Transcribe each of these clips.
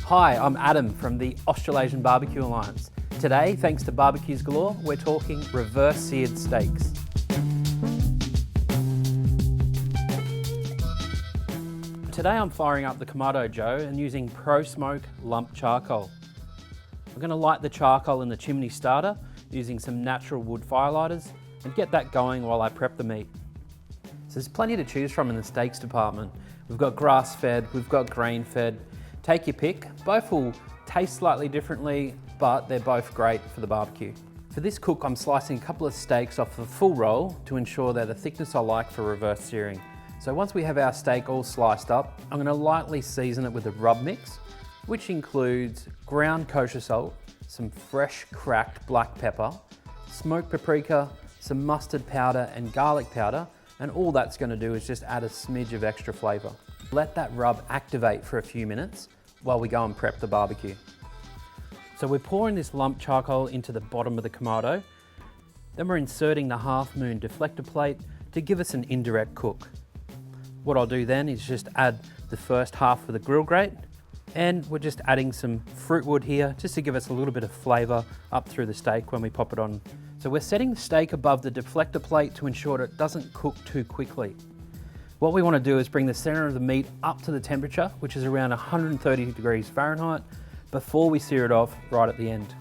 Hi, I'm Adam from the Australasian Barbecue Alliance. Today, thanks to Barbeques Galore, we're talking reverse seared steaks. Today I'm firing up the Kamado Joe and using Pro Smoke lump charcoal. I'm going to light the charcoal in the chimney starter using some natural wood firelighters and get that going while I prep the meat. So there's plenty to choose from in the steaks department. We've got grass-fed, we've got grain-fed. Take your pick. Both will taste slightly differently, but they're both great for the barbecue. For this cook, I'm slicing a couple of steaks off the full roll to ensure they're the thickness I like for reverse searing. So once we have our steak all sliced up, I'm going to lightly season it with a rub mix, which includes ground kosher salt, some fresh cracked black pepper, smoked paprika, some mustard powder and garlic powder, and all that's going to do is just add a smidge of extra flavour. Let that rub activate for a few minutes while we go and prep the barbecue. So we're pouring this lump charcoal into the bottom of the Kamado, then we're inserting the half moon deflector plate to give us an indirect cook. What I'll do then is just add the first half of the grill grate, and we're just adding some fruit wood here just to give us a little bit of flavour up through the steak when we pop it on. So we're setting the steak above the deflector plate to ensure it doesn't cook too quickly. What we want to do is bring the centre of the meat up to the temperature, which is around 130 degrees Fahrenheit, before we sear it off right at the end.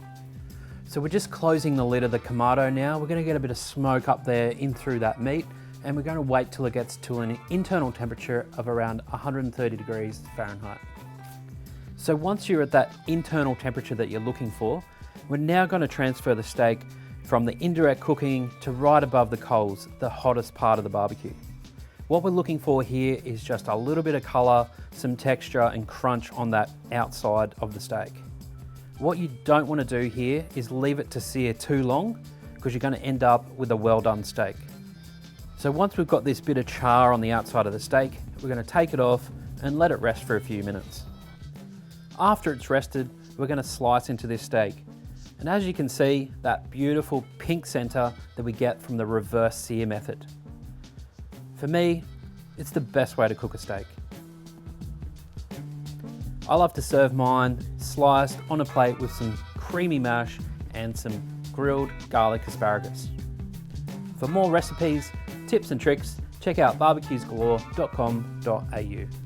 So we're just closing the lid of the Kamado now. We're going to get a bit of smoke up there in through that meat, and we're going to wait till it gets to an internal temperature of around 130 degrees Fahrenheit. So once you're at that internal temperature that you're looking for, we're now going to transfer the steak from the indirect cooking to right above the coals, the hottest part of the barbecue. What we're looking for here is just a little bit of colour, some texture and crunch on that outside of the steak. What you don't want to do here is leave it to sear too long, because you're going to end up with a well done steak. So once we've got this bit of char on the outside of the steak, we're going to take it off and let it rest for a few minutes. After it's rested, we're going to slice into this steak. And as you can see, that beautiful pink centre that we get from the reverse sear method. For me, it's the best way to cook a steak. I love to serve mine sliced on a plate with some creamy mash and some grilled garlic asparagus. For more recipes, tips and tricks, check out barbequesgalore.com.au.